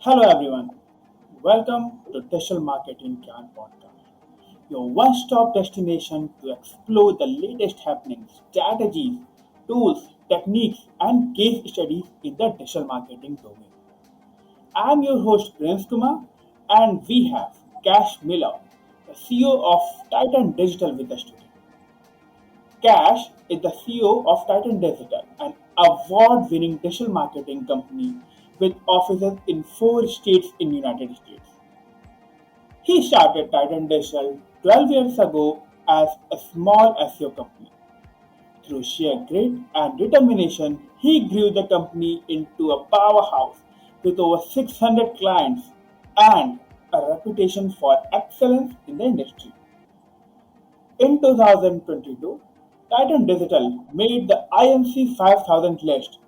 Hello everyone, welcome to Digital Marketing Can Podcast, your one-stop destination to explore the latest happenings, strategies, tools, techniques, and case studies in the digital marketing domain. I'm your host Prince Kumar, and we have Cash Miller, the CEO of Titan Digital with us today. Cash is the CEO of Titan Digital, an award-winning digital marketing company with offices in 4 states in the United States. He started Titan Digital 12 years ago as a small SEO company. Through sheer grit and determination, he grew the company into a powerhouse with over 600 clients and a reputation for excellence in the industry. In 2022, Titan Digital made the IMC 5000 list,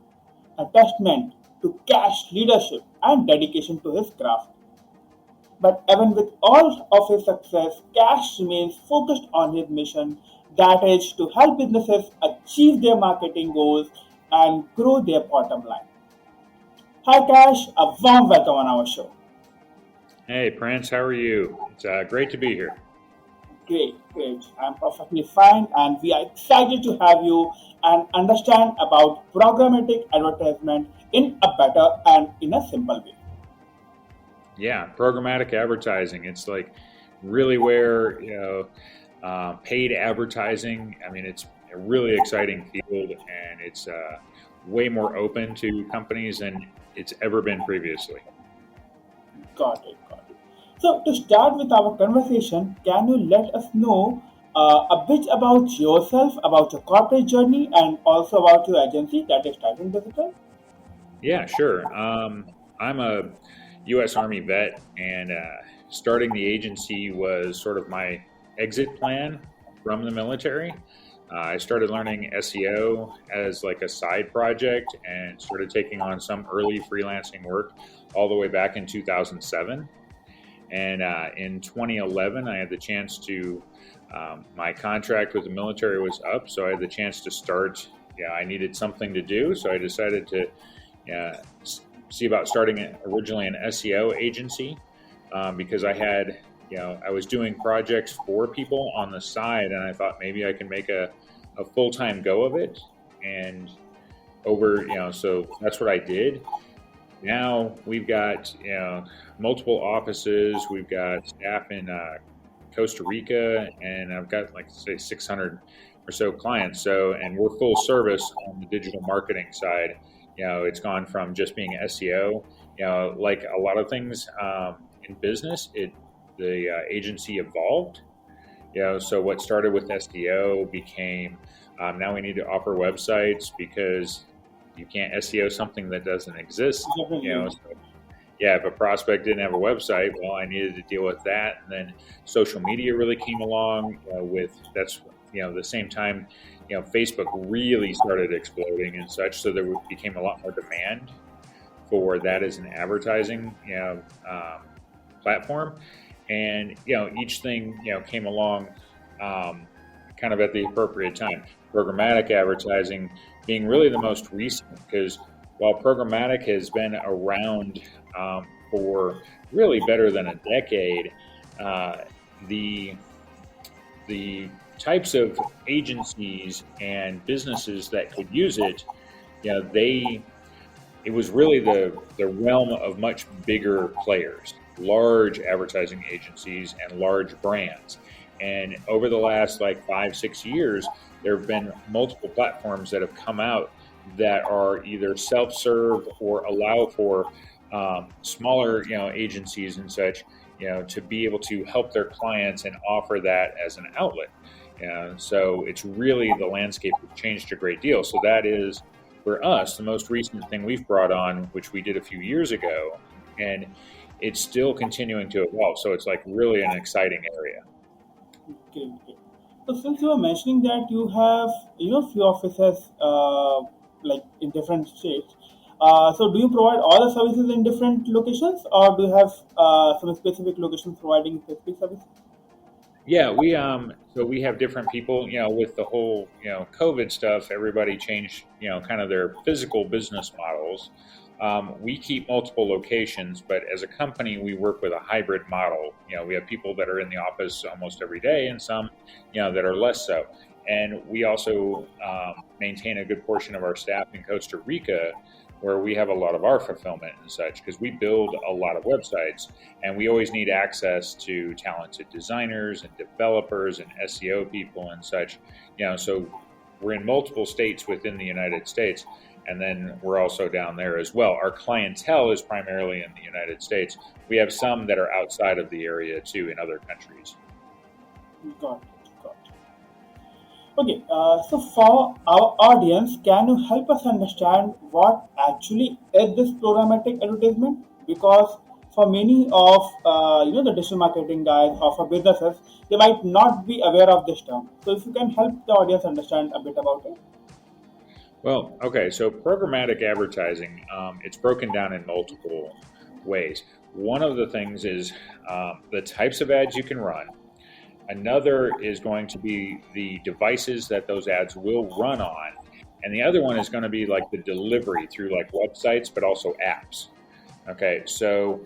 a testament to Cash's leadership and dedication to his craft. But even with all of his success, Cash remains focused on his mission, that is to help businesses achieve their marketing goals and grow their bottom line. Hi Cash, a warm welcome on our show. Hey, Prince, how are you? It's great to be here. Great, great. I'm perfectly fine, and we are excited to have you and understand about programmatic advertisement in a better and in a simple way. Yeah, programmatic advertising. It's like really where, paid advertising. I mean, it's a really exciting field and it's way more open to companies than it's ever been previously. Got it, got it. So, to start with our conversation, can you let us know a bit about yourself, about your corporate journey, and also about your agency that is Titan Digital? Yeah, sure. I'm a U.S. Army vet, and starting the agency was sort of my exit plan from the military. I started learning SEO as like a side project and started taking on some early freelancing work all the way back in 2007. And in 2011, I had the chance to, my contract with the military was up, so I had the chance to start. Yeah, I needed something to do, so I decided to see about starting originally an SEO agency because I was doing projects for people on the side, and I thought maybe I can make a full-time go of it. And so that's what I did. Now we've got multiple offices. We've got staff in Costa Rica, and I've got like say 600 or so clients. So, and we're full service on the digital marketing side. It's gone from just being SEO. Like a lot of things in business, the agency evolved. So what started with SEO became now we need to offer websites because you can't SEO something that doesn't exist. So, yeah, if a prospect didn't have a website, well, I needed to deal with that. And then social media really came along the same time, Facebook really started exploding and such. So there became a lot more demand for that as an advertising, platform. And, each thing, came along kind of at the appropriate time. Programmatic advertising being really the most recent because while programmatic has been around for really better than a decade, the the types of agencies and businesses that could use it, it was really the realm of much bigger players, large advertising agencies and large brands. And over the last like 5, 6 years, there have been multiple platforms that have come out that are either self-serve or allow for smaller, agencies and such, to be able to help their clients and offer that as an outlet. So it's really the landscape has changed a great deal. So that is for us the most recent thing we've brought on, which we did a few years ago, and it's still continuing to evolve. So it's like really an exciting area. Okay, okay. So since you were mentioning that you have few offices like in different states, so do you provide all the services in different locations, or do you have some specific locations providing specific services? Yeah, we have different people, with the whole, COVID stuff, everybody changed, kind of their physical business models. we keep multiple locations, but as a company, we work with a hybrid model. We have people that are in the office almost every day, and some, that are less so. And we also maintain a good portion of our staff in Costa Rica, where we have a lot of our fulfillment and such, because we build a lot of websites, and we always need access to talented designers and developers and SEO people and such. So we're in multiple states within the United States, and then we're also down there as well. Our clientele is primarily in the United States. We have some that are outside of the area too, in other countries. Got it. Got it. Okay, so for our audience, can you help us understand what actually is this programmatic advertisement? Because for many of the digital marketing guys or for businesses, they might not be aware of this term. So if you can help the audience understand a bit about it. Well, okay, so programmatic advertising, it's broken down in multiple ways. One of the things is the types of ads you can run. Another is going to be the devices that those ads will run on. And the other one is going to be like the delivery through like websites, but also apps. Okay, so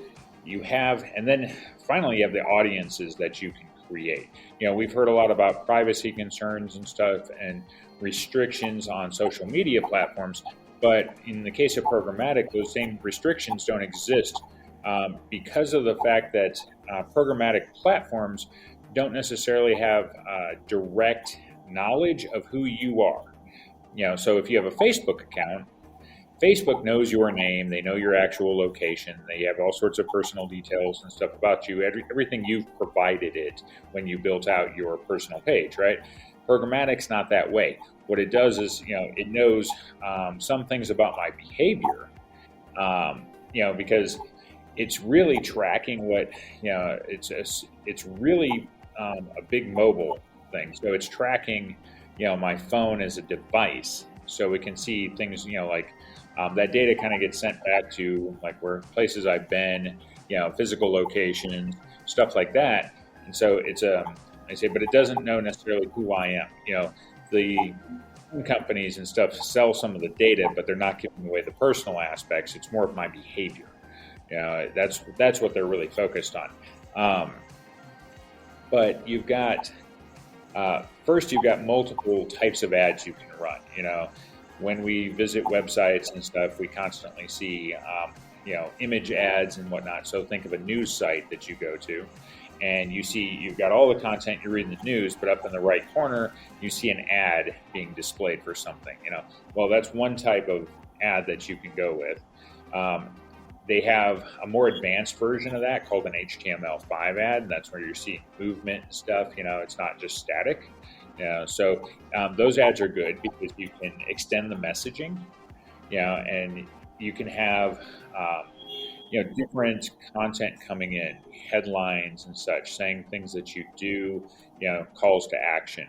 you have, and then finally you have the audiences that you can create. We've heard a lot about privacy concerns and stuff and restrictions on social media platforms, but in the case of programmatic, those same restrictions don't exist because of the fact that programmatic platforms don't necessarily have direct knowledge of who you are. So if you have a Facebook account, Facebook knows your name, they know your actual location, they have all sorts of personal details and stuff about you, everything you've provided it when you built out your personal page, right? Programmatic's not that way. What it does is, it knows some things about my behavior, because it's really tracking what, it's really a big mobile thing. So it's tracking, my phone as a device. So it can see things, like that data kind of gets sent back to like where places I've been, physical locations, stuff like that. And so it's but it doesn't know necessarily who I am. The companies and stuff sell some of the data, but they're not giving away the personal aspects. It's more of my behavior. That's what they're really focused on. But you've got first, you've got multiple types of ads you can run. When we visit websites and stuff, we constantly see image ads and whatnot. So think of a news site that you go to, and you've got all the content you read in the news, but up in the right corner, you see an ad being displayed for something. Well, that's one type of ad that you can go with. They have a more advanced version of that called an HTML5 ad. And that's where you're seeing movement and stuff. It's not just static. So those ads are good because you can extend the messaging, and you can have, different content coming in, headlines and such, saying things that you do, calls to action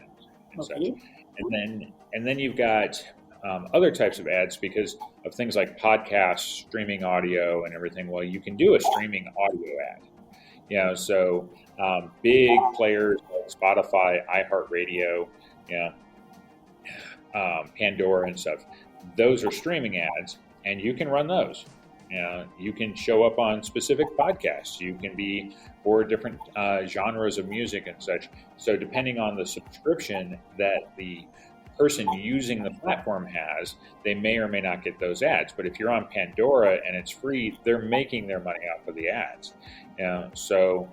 and such. And then you've got other types of ads because of things like podcasts, streaming audio and everything. Well, you can do a streaming audio ad, so big players like Spotify, iHeartRadio, Pandora and stuff. Those are streaming ads, and you can run those. You can show up on specific podcasts. You can be for different genres of music and such. So depending on the subscription that the person using the platform has, they may or may not get those ads. But if you're on Pandora and it's free, they're making their money off of the ads. So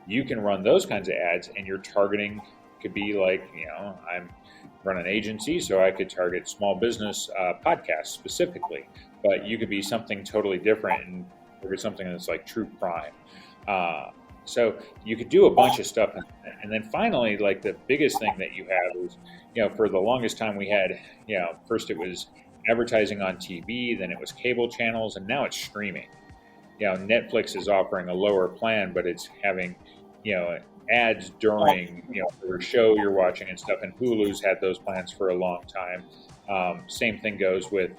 you can run those kinds of ads, and your targeting could be like, I'm run an agency, so I could target small business podcasts specifically. But you could be something totally different and target something that's like true crime. So you could do a bunch of stuff. And then finally, like the biggest thing that you have is, for the longest time we had, first it was advertising on TV, then it was cable channels, and now it's streaming. Netflix is offering a lower plan, but it's having, ads during, the show you're watching and stuff. And Hulu's had those plans for a long time. Same thing goes with,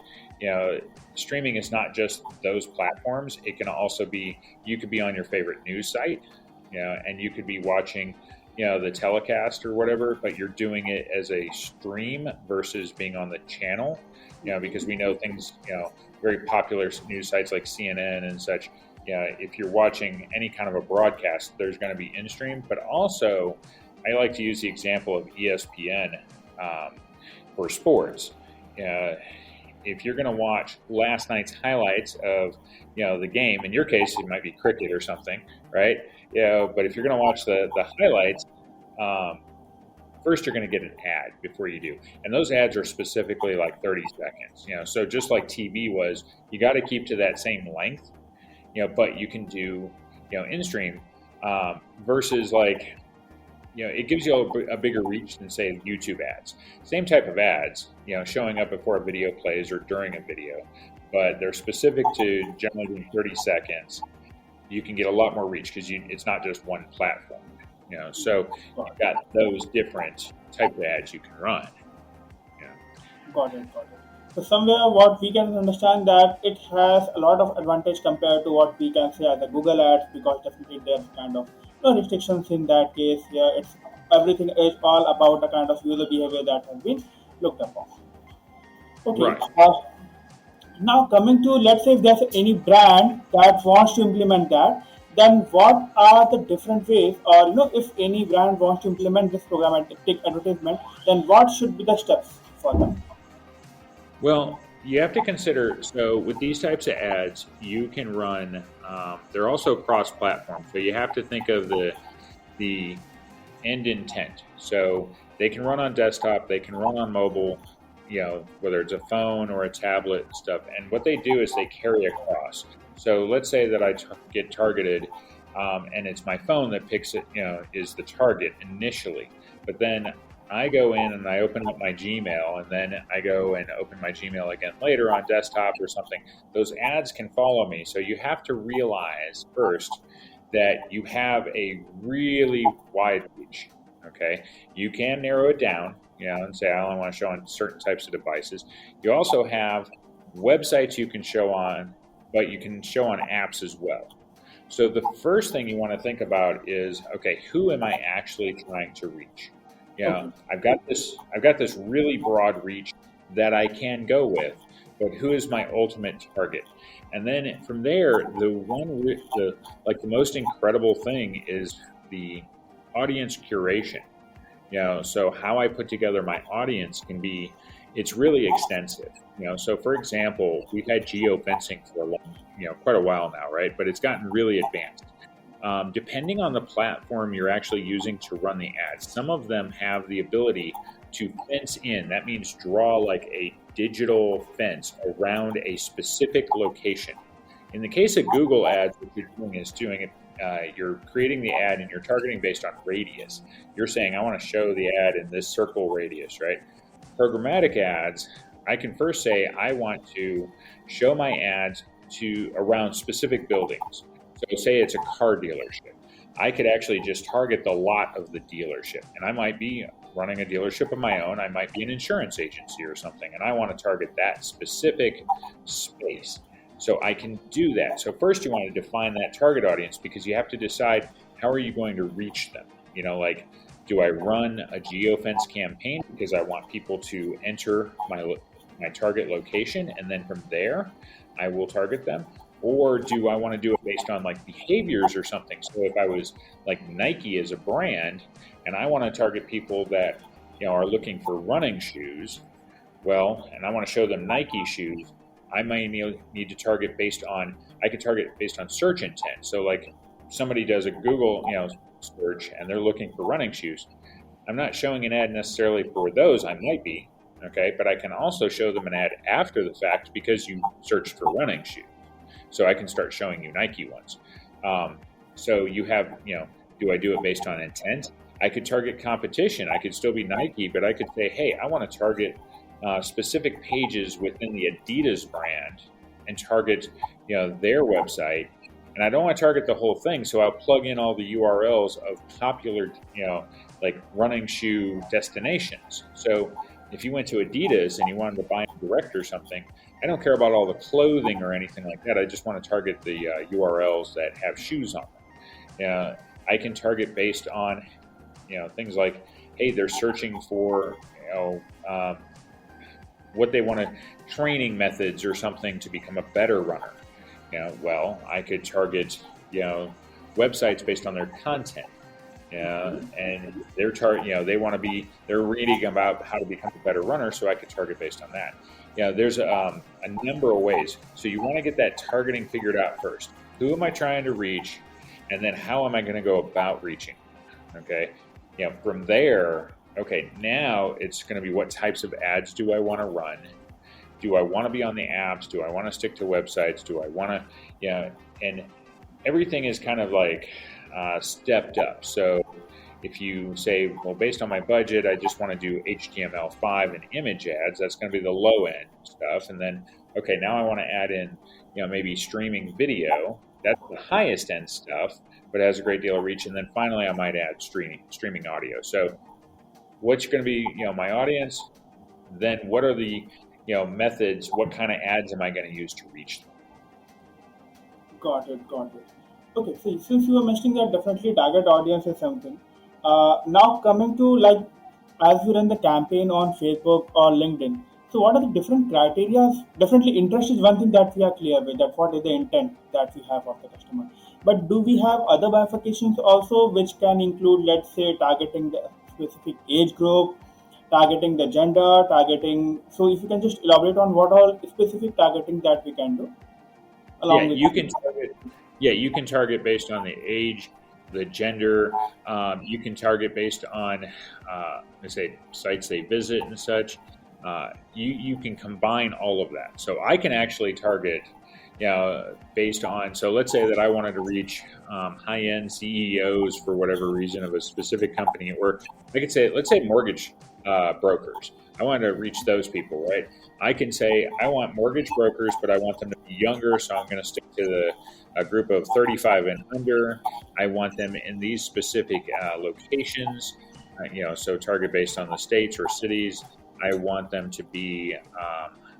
streaming is not just those platforms. It can also be, you could be on your favorite news site, and you could be watching, the telecast or whatever, but you're doing it as a stream versus being on the channel. because we know things, very popular news sites like CNN and such. If you're watching any kind of a broadcast, there's going to be in stream, but also I like to use the example of ESPN for sports. If you're going to watch last night's highlights of, the game, in your case, it might be cricket or something, right? But if you're going to watch the highlights, first you're going to get an ad before you do. And those ads are specifically like 30 seconds, so just like TV was, you got to keep to that same length, but you can do, in stream versus like, it gives you a bigger reach than say YouTube ads. Same type of ads, showing up before a video plays or during a video, but they're specific to generally being 30 seconds. You can get a lot more reach because it's not just one platform, so you've got those different type of ads you can run. Got it. So somewhere what we can understand that it has a lot of advantage compared to what we can say as the Google ads, because definitely there's kind of no restrictions in that case. Here it's everything is all about the kind of user behavior that has been looked upon. Okay. Right. Now coming to, let's say if there's any brand that wants to implement that, then what are the different ways, or if any brand wants to implement this programmatic advertisement, then what should be the steps for them? Well, you have to consider, so with these types of ads, you can run, they're also cross-platform. So you have to think of the end intent. So they can run on desktop, they can run on mobile, whether it's a phone or a tablet and stuff. And what they do is they carry across. So let's say that I get targeted, and it's my phone that picks it, is the target initially. But then I go in and I open up my Gmail, and then I go and open my Gmail again later on desktop or something. Those ads can follow me. So you have to realize first that you have a really wide reach. Okay. You can narrow it down, and say, I only want to show on certain types of devices. You also have websites you can show on, but you can show on apps as well. So the first thing you want to think about is, okay, who am I actually trying to reach? I've got this really broad reach that I can go with, but who is my ultimate target? And then from there, the most incredible thing is the audience curation. So how I put together my audience it's really extensive. So for example, we've had geofencing for quite a while now, right? But it's gotten really advanced. Depending on the platform you're actually using to run the ads, some of them have the ability to fence in. That means draw like a digital fence around a specific location. In the case of Google ads, what you're doing is you're creating the ad and you're targeting based on radius. You're saying, I want to show the ad in this circle radius, right? Programmatic ads, I can first say, I want to show my ads to around specific buildings. So say it's a car dealership. I could actually just target the lot of the dealership. And I might be running a dealership of my own. I might be an insurance agency or something. And I want to target that specific space. So I can do that. So first you want to define that target audience, because you have to decide, how are you going to reach them? Do I run a geofence campaign because I want people to enter my target location, and then from there I will target them? Or do I want to do it based on like behaviors or something? So if I was like Nike as a brand and I want to target people that are looking for running shoes, and I want to show them Nike shoes, I might need to target based on search intent. So like somebody does a Google search and they're looking for running shoes. I'm not showing an ad necessarily for those. I might be, okay, but I can also show them an ad after the fact because you searched for running shoes. So I can start showing you Nike ones. So you have, do I do it based on intent? I could target competition. I could still be Nike, but I could say, hey, I want to target specific pages within the Adidas brand and target, their website. And I don't want to target the whole thing. So I'll plug in all the URLs of popular, like running shoe destinations. So if you went to Adidas and you wanted to buy direct or something, I don't care about all the clothing or anything like that. I just want to target the URLs that have shoes on them. I can target based on, things like, hey, they're searching for, what they want to, training methods or something to become a better runner. Well, I could target, websites based on their content. And they want to they're reading about how to become a better runner, so I could target based on that. There's a number of ways. So you want to get that targeting figured out first. Who am I trying to reach? And then how am I going to go about reaching? Okay. From there, okay, now it's going to be what types of ads do I want to run? Do I want to be on the apps? Do I want to stick to websites? Do I want to, and everything is kind of like stepped up. So if you say, well, based on my budget, I just want to do HTML5 and image ads, that's going to be the low end stuff. And then, okay, now I want to add in, maybe streaming video. That's the highest end stuff, but it has a great deal of reach. And then finally, I might add streaming audio. So what's going to be, my audience? Then what are the, methods? What kind of ads am I going to use to reach them? Got it, got it. Okay, so since you were mentioning that definitely target audience is something, now coming to like as we run the campaign on Facebook or LinkedIn, so what are the different criteria? Definitely interest is one thing that we are clear with, that what is the intent that we have of the customer. But do we have other bifurcations also which can include, let's say, targeting the specific age group, targeting the gender, targeting, so if you can just elaborate on what all specific targeting that we can do Yeah, along with you can target. Yeah, you can target based on the age, the gender. You can target based on, let's say, sites they visit and such. You can combine all of that. So I can actually target, based on. So let's say that I wanted to reach high-end CEOs for whatever reason of a specific company, or I could say, let's say, mortgage brokers. I want to reach those people, right? I can say I want mortgage brokers, but I want them to be younger, so I'm going to stick to a group of 35 and under. I want them in these specific locations, so target based on the states or cities. I want them to be,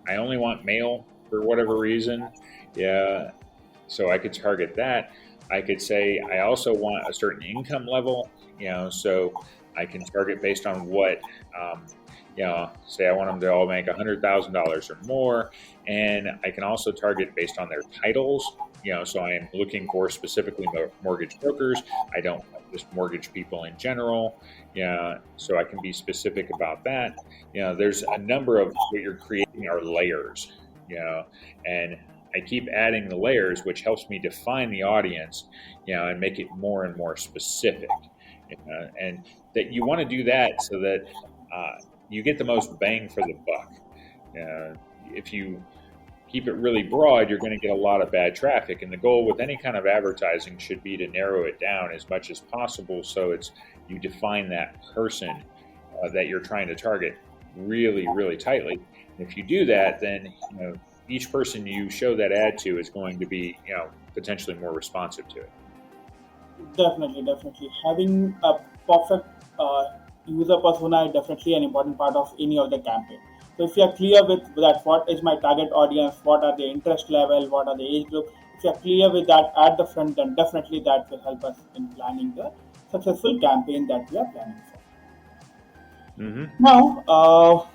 I only want male for whatever reason. Yeah, so I could target that. I could say I also want a certain income level, so I can target based on what, say I want them to all make $100,000 or more. And I can also target based on their titles. So I am looking for specifically mortgage brokers. I don't want just mortgage people in general. So I can be specific about that. There's a number of what you're creating are layers, and I keep adding the layers, which helps me define the audience, and make it more and more specific. And that you want to do that so that you get the most bang for the buck. If you keep it really broad, you're going to get a lot of bad traffic. And the goal with any kind of advertising should be to narrow it down as much as possible, so you define that person that you're trying to target really, really tightly. And if you do that, then each person you show that ad to is going to be potentially more responsive to it. definitely, definitely having a perfect user persona is definitely an important part of any of the campaign. So if you are clear with that, what is my target audience, what are the interest level, what are the age group, if you are clear with that at the front, then definitely that will help us in planning the successful campaign that we are planning for. Mm-hmm. Now,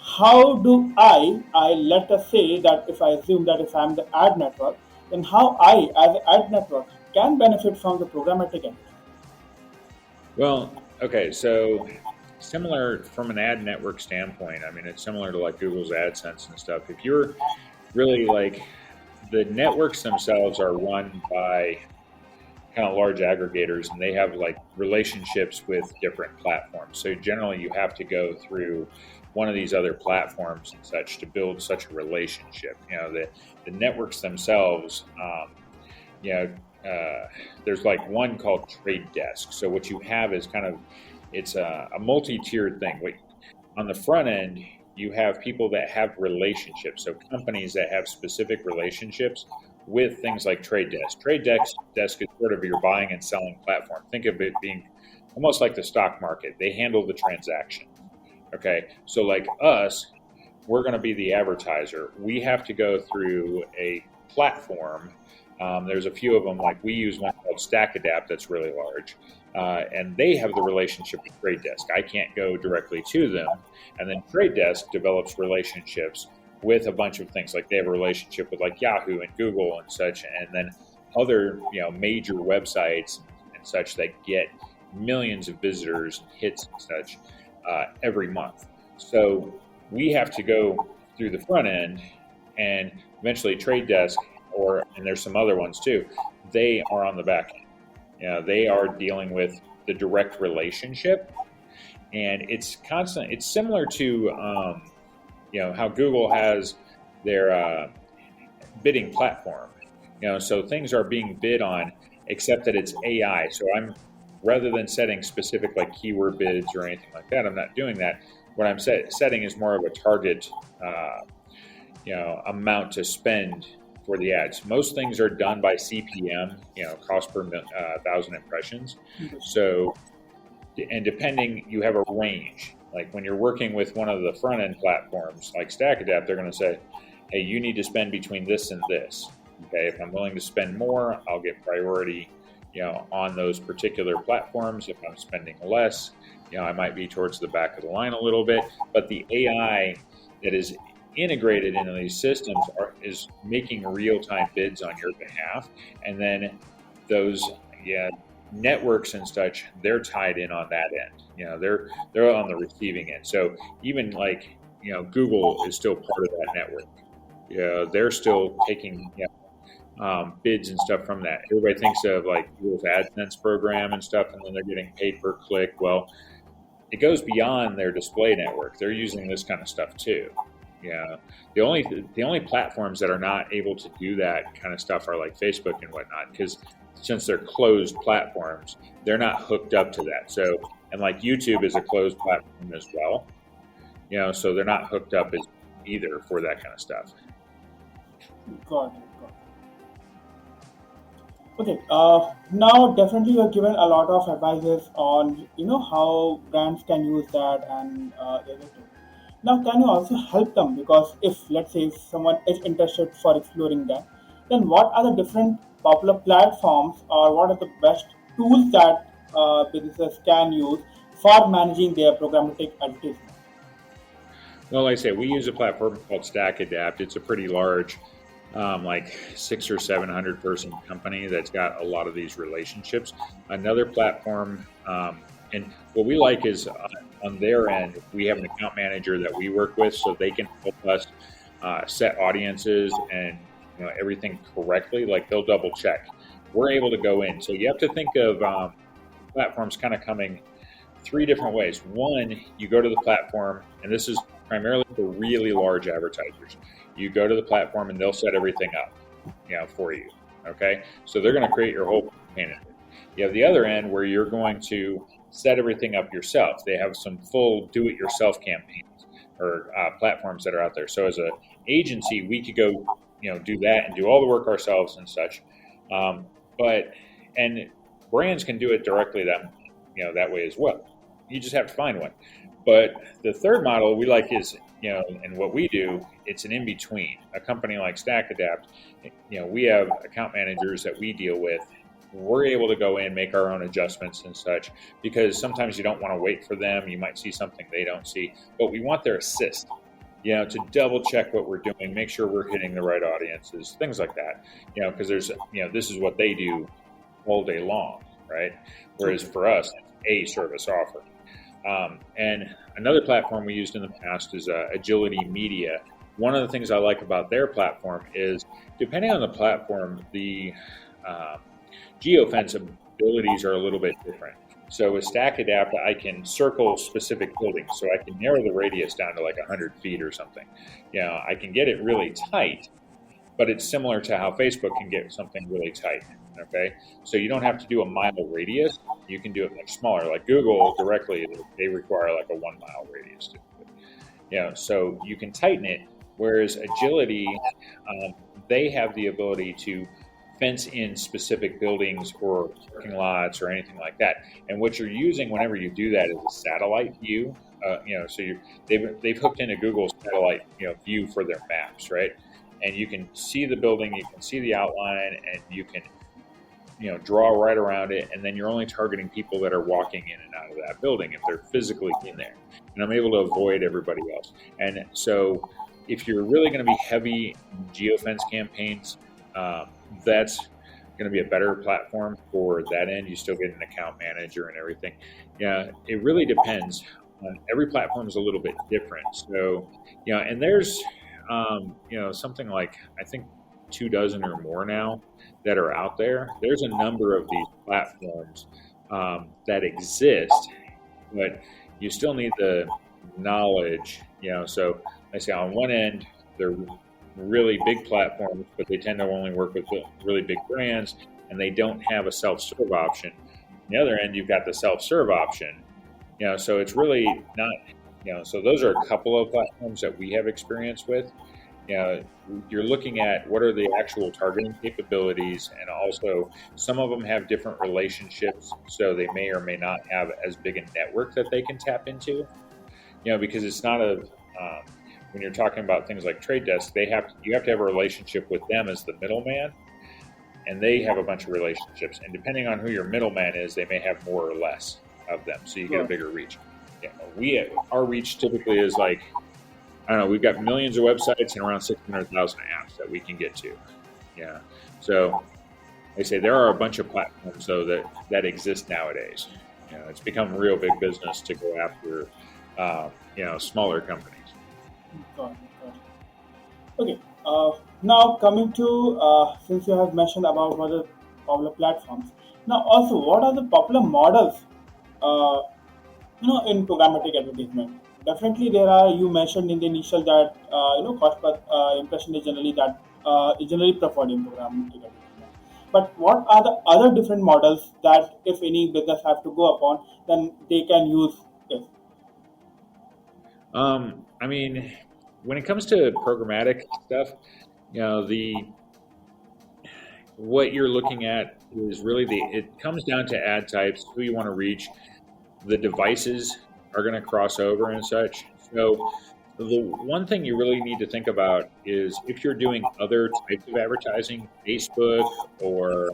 how do I let us say that if I assume that if I'm the ad network, then how I, as an ad network, can benefit from the programmatic end? Well, okay, so similar from an ad network standpoint, I mean, it's similar to like Google's AdSense and stuff. If you're really like, the networks themselves are run by kind of large aggregators, and they have like relationships with different platforms. So generally you have to go through one of these other platforms and such to build such a relationship. The networks themselves, there's like one called Trade Desk. So what you have is kind of, it's a multi-tiered thing. On the front end, you have people that have relationships. So companies that have specific relationships with things like Trade Desk. Trade Desk is sort of your buying and selling platform. Think of it being almost like the stock market. They handle the transaction. Okay, so like us, we're going to be the advertiser. We have to go through a platform There's a few of them, like we use one called StackAdapt that's really large. And they have the relationship with Trade Desk. I can't go directly to them. And then Trade Desk develops relationships with a bunch of things. Like they have a relationship with like Yahoo and Google and such, and then other major websites and such that get millions of visitors and hits and such every month. So we have to go through the front end, and eventually Trade Desk, and there's some other ones too, they are on the back end. They are dealing with the direct relationship, and it's constant. It's similar to how Google has their bidding platform. So things are being bid on, except that it's AI. So rather than setting specific like keyword bids or anything like that, I'm not doing that. What I'm setting is more of a target, amount to spend for the ads. Most things are done by CPM, cost per 1,000 impressions. So, and depending, you have a range. Like when you're working with one of the front end platforms like StackAdapt, they're going to say, hey, you need to spend between this and this. Okay, if I'm willing to spend more, I'll get priority, on those particular platforms. If I'm spending less, I might be towards the back of the line a little bit. But the AI that is integrated into these systems is making real-time bids on your behalf, and then those networks and such, they're tied in on that end. They're on the receiving end. So even like Google is still part of that network. They're still taking bids and stuff from that. Everybody thinks of like Google's AdSense program and stuff, and then they're getting paid per click. Well, it goes beyond their display network. They're using this kind of stuff too. The only platforms that are not able to do that kind of stuff are like Facebook and whatnot, because since they're closed platforms, they're not hooked up to that. So, and like YouTube is a closed platform as well, so they're not hooked up as either for that kind of stuff. Got it. Okay. Now, definitely, you have given a lot of advices on how brands can use that and everything. Now, can you also help them? Because if, let's say, if someone is interested for exploring that, then what are the different popular platforms, or what are the best tools that businesses can use for managing their programmatic advertising? Well, like I say, we use a platform called StackAdapt. It's a pretty large, like 600 or 700 person company that's got a lot of these relationships. Another platform, and what we like is on their end, we have an account manager that we work with, so they can help us set audiences and everything correctly. Like they'll double check. We're able to go in. So you have to think of platforms kind of coming three different ways. One, you go to the platform, and this is primarily for really large advertisers. You go to the platform and they'll set everything up, for you. Okay, so they're going to create your whole campaign. You have the other end where you're going to set everything up yourself. They have some full do-it-yourself campaigns or platforms that are out there. So as an agency, we could go, do that and do all the work ourselves and such. And brands can do it directly that way as well. You just have to find one. But the third model we like is, and what we do, it's an in-between. A company like StackAdapt, we have account managers that we deal with. We're able to go in, make our own adjustments and such, because sometimes you don't want to wait for them. You might see something they don't see, but we want their assist, to double check what we're doing, make sure we're hitting the right audiences, things like that, because there's, this is what they do all day long, right? Whereas for us, it's a service offering. And another platform we used in the past is Agility Media. One of the things I like about their platform is, depending on the platform, the geofence abilities are a little bit different. So with StackAdapt, I can circle specific buildings, so I can narrow the radius down to like 100 feet or something. I can get it really tight, but it's similar to how Facebook can get something really tight. Okay, so you don't have to do a mile radius. You can do it much smaller. Like Google directly, they require like a 1 mile radius to do it. So you can tighten it. Whereas Agility, they have the ability to fence in specific buildings or parking lots or anything like that. And what you're using whenever you do that is a satellite view. So they've hooked in a Google satellite view for their maps, right? and you can see the building, you can see the outline, and you can draw right around it, and then you're only targeting people that are walking in and out of that building if they're physically in there, and I'm able to avoid everybody else. And so if you're really going to be heavy in geofence campaigns, that's going to be a better platform for that end. You still get an account manager and everything. Yeah, it really depends. Every platform is a little bit different. So, and there's, something like, I think 24 or more now that are out there. There's a number of these platforms that exist, but you still need the knowledge, so I say on one end, they're really big platforms, but they tend to only work with really big brands, and they don't have a self-serve option. On the other end, you've got the self-serve option, so it's really not, so those are a couple of platforms that we have experience with. You're looking at what are the actual targeting capabilities, and also some of them have different relationships, so they may or may not have as big a network that they can tap into, because it's not when you're talking about things like trade desks, you have to have a relationship with them as the middleman, and they have a bunch of relationships, and depending on who your middleman is, they may have more or less of them, so you get a bigger reach. Our reach typically is like, I don't know, we've got millions of websites and around 600,000 apps that we can get to. Yeah. So they say there are a bunch of platforms though that exist nowadays. It's become real big business to go after, smaller companies. Got it, got it. Okay. Now coming to since you have mentioned about what are popular platforms. Now also, what are the popular models? Uh, in programmatic advertisement, definitely there are. You mentioned in the initial that cost per impression is generally preferred in programmatic advertisement. But what are the other different models that if any business have to go upon, then they can use this? I mean, when it comes to programmatic stuff, the what you're looking at is really it comes down to ad types, who you want to reach, the devices are going to cross over and such. So the one thing you really need to think about is if you're doing other types of advertising, Facebook or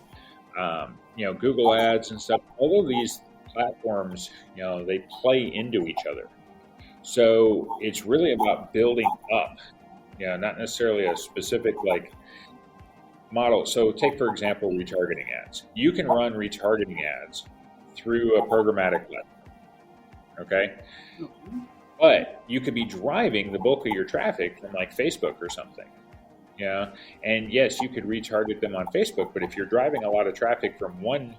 Google Ads and stuff. All of these platforms, they play into each other. So it's really about building up, not necessarily a specific model. So take for example retargeting ads. You can run retargeting ads through a programmatic platform. Okay. But you could be driving the bulk of your traffic from like Facebook or something. And yes, you could retarget them on Facebook, but if you're driving a lot of traffic from one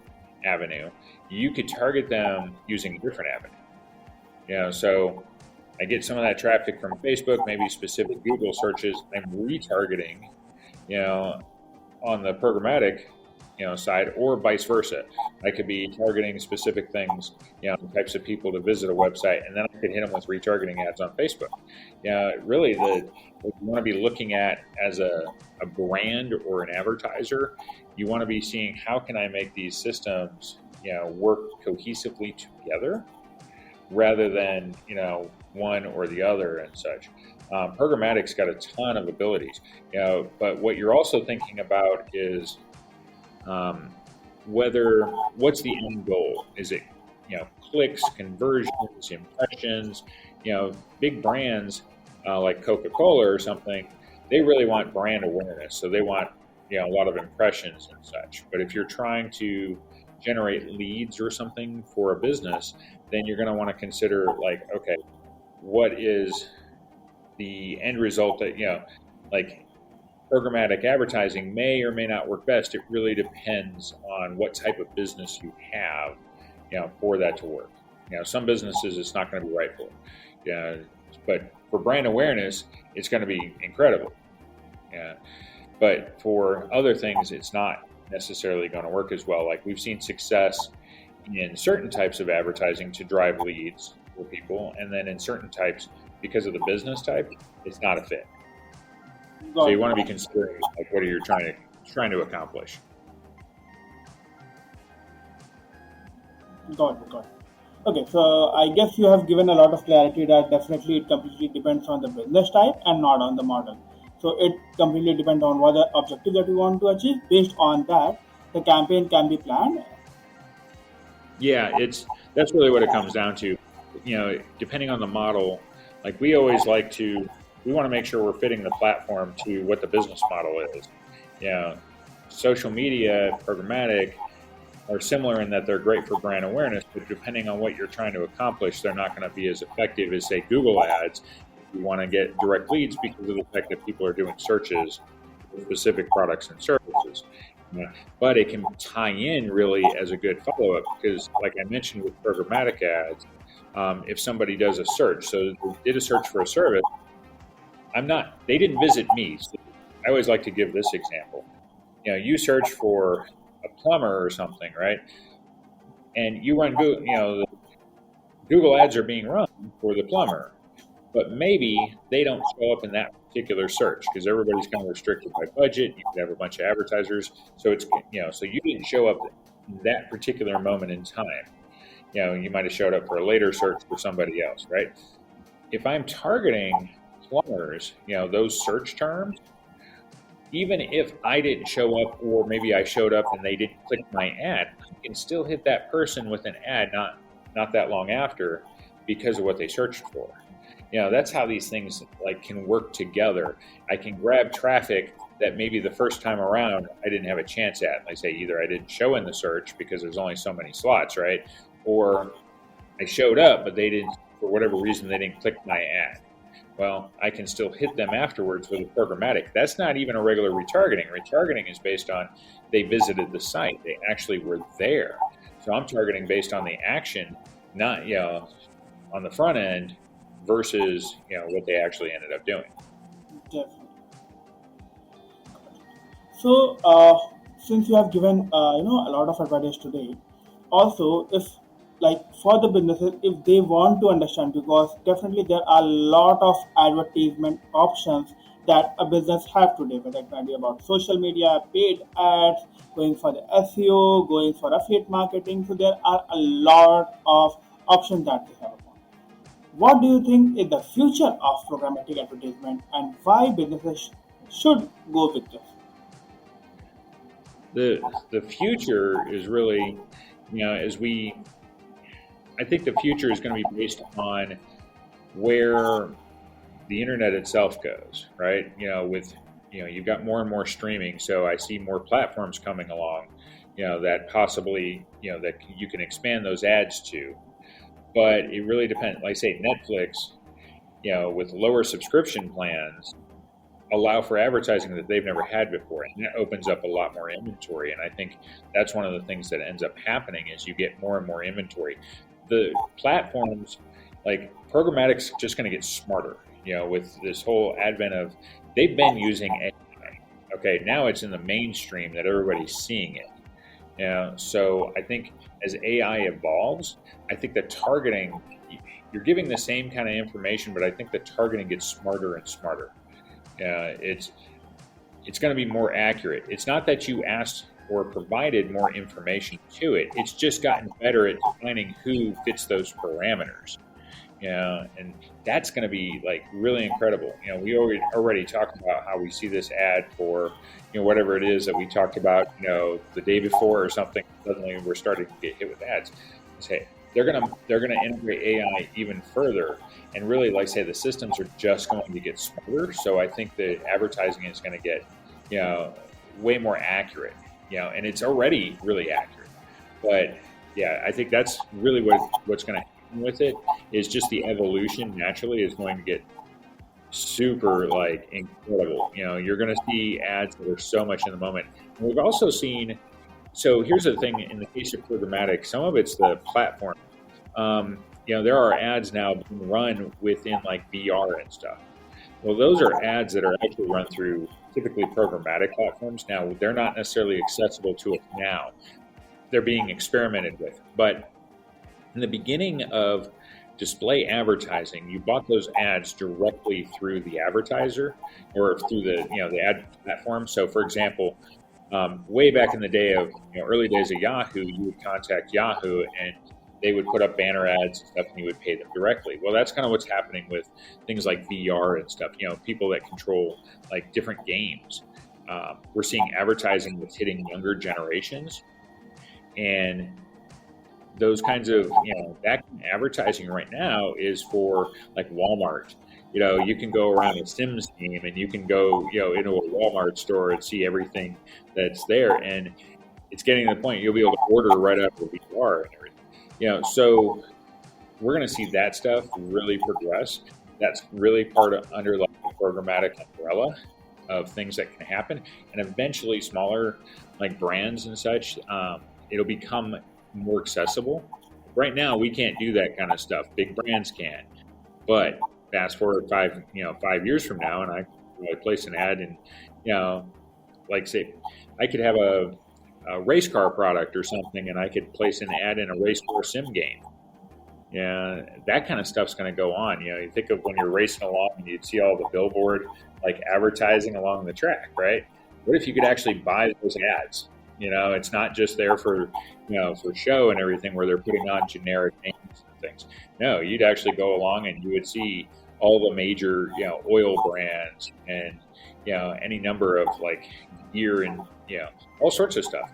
avenue, you could target them using a different avenue. So I get some of that traffic from Facebook, maybe specific Google searches. I'm retargeting, on the programmatic side, or vice versa. I could be targeting specific things, types of people to visit a website, and then I could hit them with retargeting ads on Facebook. Really, what you want to be looking at as a brand or an advertiser, you want to be seeing how can I make these systems, work cohesively together, rather than one or the other and such. Programmatic's got a ton of abilities, but what you're also thinking about is what's the end goal? Is it clicks, conversions, impressions? Big brands like Coca-Cola or something, they really want brand awareness, so they want a lot of impressions and such. But if you're trying to generate leads or something for a business, then you're going to want to consider okay, what is the end result that programmatic advertising may or may not work best. It really depends on what type of business you have, for that to work. Some businesses it's not going to be right for. But for brand awareness, it's going to be incredible. But for other things, it's not necessarily going to work as well. Like we've seen success in certain types of advertising to drive leads for people, and then in certain types, because of the business type, it's not a fit. So you want to be considering what are you trying to accomplish. Got it, got it. Okay, so I guess you have given a lot of clarity that definitely it completely depends on the business type and not on the model. So it completely depends on what the objective that we want to achieve. Based on that, the campaign can be planned. Yeah, that's really what it comes down to. Depending on the model, like we want to make sure we're fitting the platform to what the business model is. You know, Social media, programmatic are similar in that they're great for brand awareness, but depending on what you're trying to accomplish, they're not going to be as effective as, say, Google ads. You want to get direct leads because of the fact that people are doing searches for specific products and services. But it can tie in really as a good follow up because, like I mentioned with programmatic ads, if somebody does a search, so they did a search for a service, they didn't visit me. So I always like to give this example. You search for a plumber or something, right? And you run Google, the Google ads are being run for the plumber, but maybe they don't show up in that particular search because everybody's kind of restricted by budget. You could have a bunch of advertisers, so so you didn't show up in that particular moment in time. You might have showed up for a later search for somebody else, right? If I'm targeting plumbers, those search terms, even if I didn't show up, or maybe I showed up and they didn't click my ad, I can still hit that person with an ad not that long after because of what they searched for. That's how these things can work together. I can grab traffic that maybe the first time around I didn't have a chance at. Like say either I didn't show in the search because there's only so many slots, right? Or I showed up, but they didn't, for whatever reason, they didn't click my ad. Well, I can still hit them afterwards with a programmatic. That's not even a regular retargeting. Retargeting is based on they visited the site. They actually were there. So I'm targeting based on the action, not, on the front end versus, what they actually ended up doing. Definitely. So, since you have given a lot of advice today, also if like for the businesses if they want to understand, because definitely there are a lot of advertisement options that a business have today, whether it might be about social media, paid ads, going for the SEO, going for affiliate marketing. So there are a lot of options that they have. What do you think is the future of programmatic advertisement and why businesses should go with this? The future is really, as I think the future is going to be based on where the internet itself goes, right? You've got more and more streaming, so I see more platforms coming along, that possibly, that you can expand those ads to. But it really depends. Like say Netflix, with lower subscription plans, allow for advertising that they've never had before, and that opens up a lot more inventory. And I think that's one of the things that ends up happening is you get more and more inventory. The platforms like programmatic's just going to get smarter, with this whole advent of they've been using AI. Okay, now it's in the mainstream that everybody's seeing it. So I think as AI evolves, I think the targeting, you're giving the same kind of information, but I think the targeting gets smarter and smarter. It's going to be more accurate. It's not that you asked or provided more information to it. It's just gotten better at finding who fits those parameters. And that's going to be really incredible. We already talked about how we see this ad for, whatever it is that we talked about, the day before or something. Suddenly we're starting to get hit with ads. Say they're gonna integrate AI even further, and really, like say, the systems are just going to get smarter. So I think the advertising is going to get, way more accurate. And it's already really accurate. But yeah, I think that's really what's going to happen with it is just the evolution naturally is going to get super incredible. You're going to see ads that are so much in the moment. And we've also seen. So here's the thing: in the case of programmatic, some of it's the platform. There are ads now being run within VR and stuff. Well, those are ads that are actually run through typically programmatic platforms. Now, they're not necessarily accessible to us now. They're being experimented with. But in the beginning of display advertising, you bought those ads directly through the advertiser or through the ad platform. So, for example, way back in the day of early days of Yahoo, you would contact Yahoo and they would put up banner ads and stuff, and you would pay them directly. Well, that's kind of what's happening with things like VR and stuff. People that control like different games. We're seeing advertising that's hitting younger generations, and those kinds of that advertising right now is for like Walmart. You can go around a Sims game, and you can go into a Walmart store and see everything that's there, and it's getting to the point you'll be able to order right after VR and everything. So we're going to see that stuff really progress. That's really part of under like the programmatic umbrella of things that can happen, and eventually smaller like brands and such, it'll become more accessible. Right now, we can't do that kind of stuff. Big brands can, but fast forward 5 years from now, and I place an ad, and like say, I could have a race car product or something, and I could place an ad in a race car sim game. Yeah, that kind of stuff's going to go on. You think of when you're racing along and you'd see all the billboard like advertising along the track, right? What if you could actually buy those ads? It's not just there for for show and everything where they're putting on generic names and things. No, you'd actually go along and you would see all the major oil brands and any number of like gear and all sorts of stuff,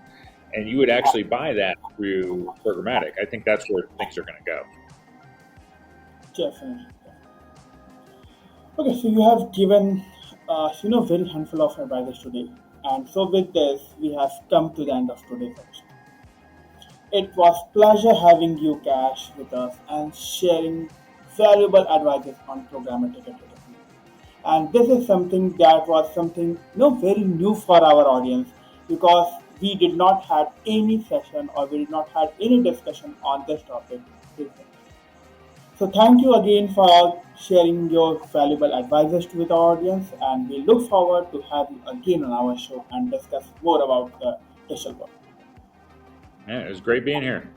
and you would actually buy that through programmatic. I think that's where things are going to go. Definitely. Okay, so you have given very handful of advices today, and so with this, we have come to the end of today's episode. It was pleasure having you, Cash, with us and sharing valuable advices on programmatic advertising. And this is something that was something very new for our audience, because we did not have any session or we did not have any discussion on this topic before. So thank you again for sharing your valuable advices with our audience, and we look forward to have you again on our show and discuss more about the digital world. Yeah, it was great being here.